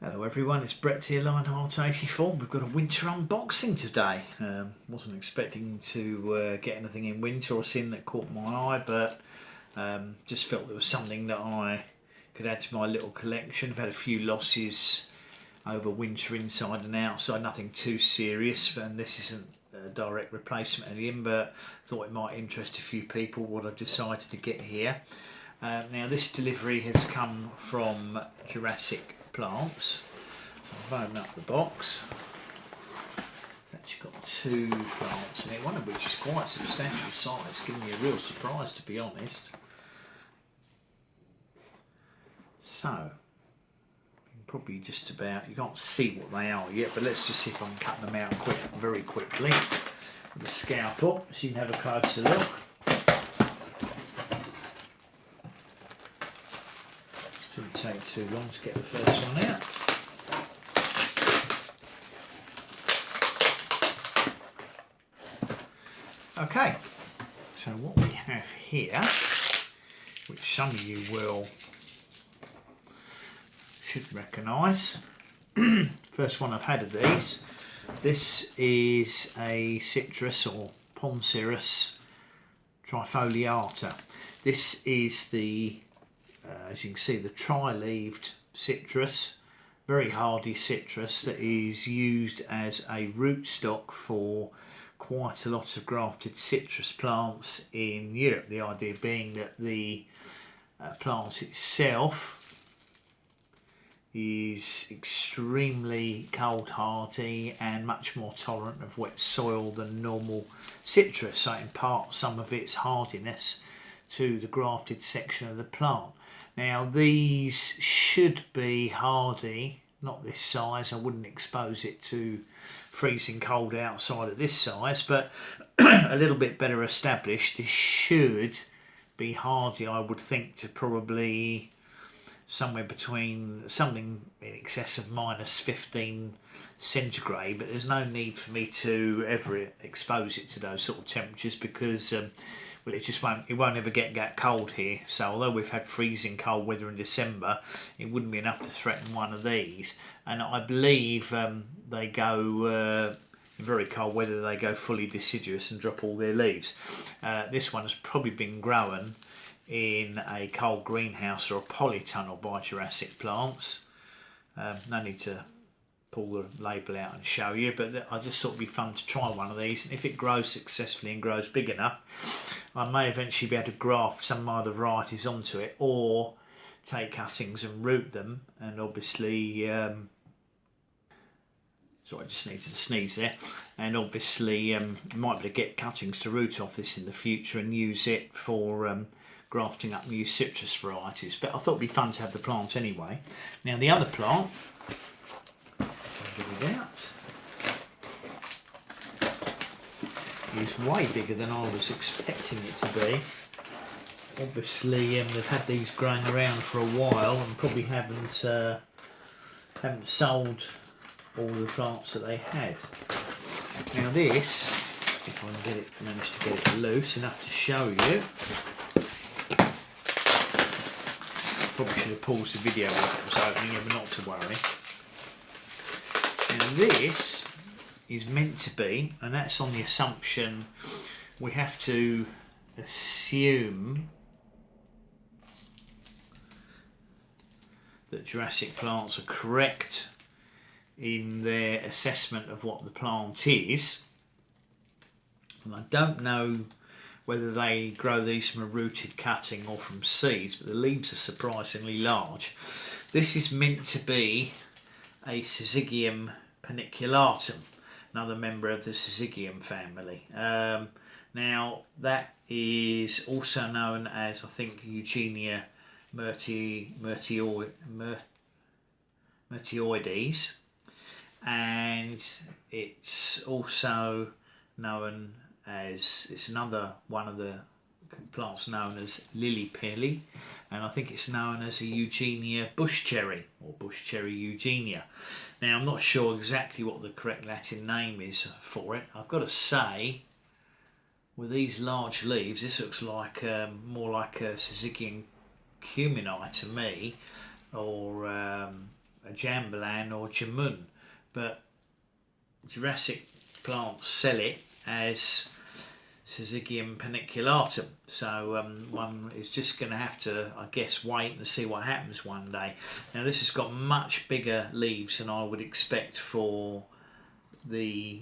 Hello everyone, it's Brett here, Lionheart84. We've got a winter unboxing today. Wasn't expecting to get anything in winter or something that caught my eye, but just felt there was something that I could add to my little collection. I've had a few losses over winter inside and outside, nothing too serious, and this isn't a direct replacement of him, but thought it might interest a few people what I've decided to get here. Now this delivery has come from Jurassic Plants. So I've opened up the box. It's actually got two plants in it, one of which is quite substantial size, giving me a real surprise to be honest. So, you can probably just about, you can't see what they are yet, but let's just see if I can cut them out very quickly with a scalpel so you can have a closer look. Shouldn't take too long to get the first one out. Okay, so what we have here, which some of you should recognise. First one I've had of these. This is a citrus or Poncirus trifoliata. This is the as you can see, the tri-leaved citrus, very hardy citrus that is used as a rootstock for quite a lot of grafted citrus plants in Europe. The idea being that the plant itself is extremely cold hardy and much more tolerant of wet soil than normal citrus, so it imparts some of its hardiness to the grafted section of the plant. Now these should be hardy, not this size, I wouldn't expose it to freezing cold outside at this size, but a little bit better established. This should be hardy, I would think, to probably somewhere between something in excess of -15 centigrade, but there's no need for me to ever expose it to those sort of temperatures because well, it won't ever get that cold here. So although we've had freezing cold weather in December, it wouldn't be enough to threaten one of these. And I believe they go in very cold weather, they go fully deciduous and drop all their leaves. This one has probably been grown in a cold greenhouse or a polytunnel by Jurassic Plants. No need to pull the label out and show you, but I just thought it'd be fun to try one of these, and if it grows successfully and grows big enough, I may eventually be able to graft some other varieties onto it or take cuttings and root them, and obviously so I just needed to sneeze there, and obviously might be able to get cuttings to root off this in the future and use it for grafting up new citrus varieties. But I thought it'd be fun to have the plant anyway. Now the other plant, I'll get it out, is way bigger than I was expecting it to be. Obviously they've had these growing around for a while and probably haven't sold all the plants that they had. Now this, if I can manage to get it loose enough to show you, probably should have paused the video while it was opening, but not to worry. Now this is meant to be, and that's on the assumption, we have to assume that Jurassic Plants are correct in their assessment of what the plant is. And I don't know whether they grow these from a rooted cutting or from seeds, but the leaves are surprisingly large. This is meant to be a Syzygium paniculatum, another member of the Syzygium family. Now that is also known as, I think, Eugenia myrtioides, and it's also known as, it's another one of the plants known as lily pilly, and I think it's known as a Eugenia bush cherry or bush cherry Eugenia. Now I'm not sure exactly what the correct Latin name is for it. I've got to say, with these large leaves, this looks like more like a Syzygium cumini to me, or a Jambalan or Jamun, but Jurassic plants sell it as Syzygium paniculatum, so one is just going to have to, I guess, wait and see what happens one day. Now this has got much bigger leaves than I would expect for the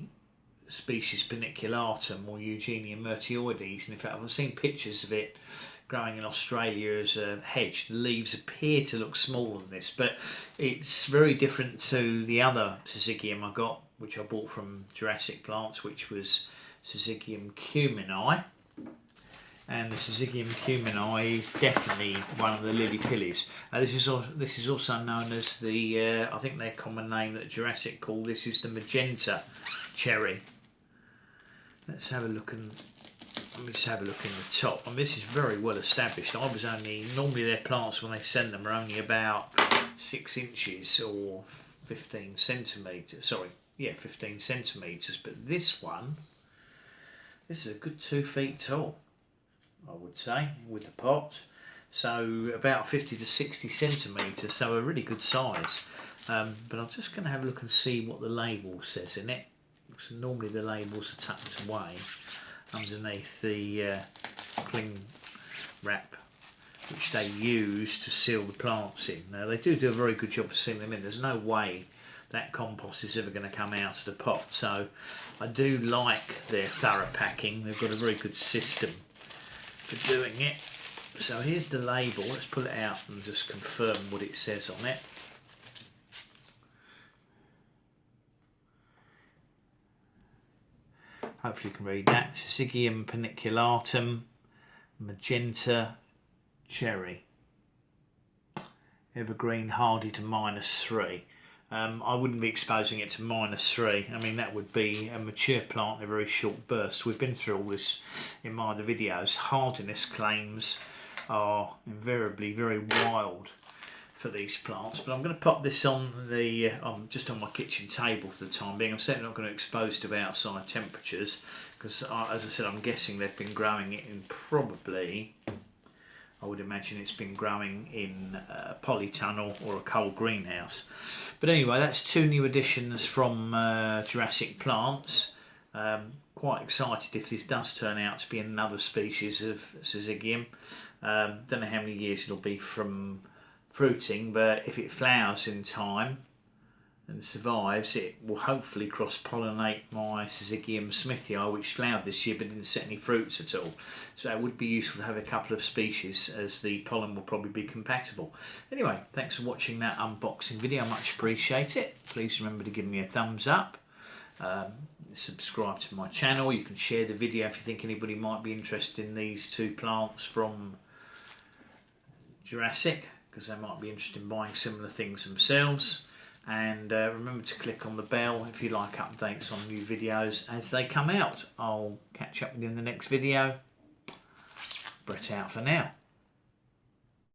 species paniculatum or Eugenia myrtioides, and in fact I've seen pictures of it growing in Australia as a hedge. The leaves appear to look smaller than this, but it's very different to the other Syzygium I got, which I bought from Jurassic Plants, which was Syzygium cumini, and the Syzygium cumini is definitely one of the lily pillies. This is also known as the I think their common name that Jurassic call this is the magenta cherry. Let's have a look and let me just have a look in the top. I mean, this is very well established. Normally their plants when they send them are only about 6 inches or 15 centimetres. Sorry, yeah, 15 centimetres. But this is a good 2 feet tall, I would say, with the pot. So about 50 to 60 centimetres, so a really good size. But I'm just going to have a look and see what the label says in it. So normally the labels are tucked away underneath the cling wrap, which they use to seal the plants in. Now they do a very good job of sealing them in. There's no way that compost is ever going to come out of the pot, so I do like their thorough packing. They've got a very good system for doing it. So here's the label. Let's pull it out and just confirm what it says on it. Hopefully you can read that. Syzygium paniculatum, magenta cherry, evergreen, hardy to -3. I wouldn't be exposing it to -3. I mean, that would be a mature plant in a very short burst. We've been through all this in my other videos. Hardiness claims are invariably very wild for these plants, but I'm going to pop this on the just on my kitchen table for the time being. I'm certainly not going to expose to outside temperatures because, as I said, I'm guessing they've been growing it in probably, I would imagine it's been growing in a polytunnel or a cold greenhouse. But anyway, that's 2 new additions from Jurassic Plants. Quite excited if this does turn out to be another species of Syzygium. Don't know how many years it'll be from fruiting, but if it flowers in time and survives, it will hopefully cross-pollinate my Syzygium smithii, which flowered this year but didn't set any fruits at all. So it would be useful to have a couple of species, as the pollen will probably be compatible. Anyway, thanks for watching that unboxing video. I much appreciate it. Please remember to give me a thumbs up. Subscribe to my channel. You can share the video if you think anybody might be interested in these 2 plants from Jurassic, because they might be interested in buying similar things themselves. And remember to click on the bell if you like updates on new videos as they come out. I'll catch up with you in the next video. Brett out for now.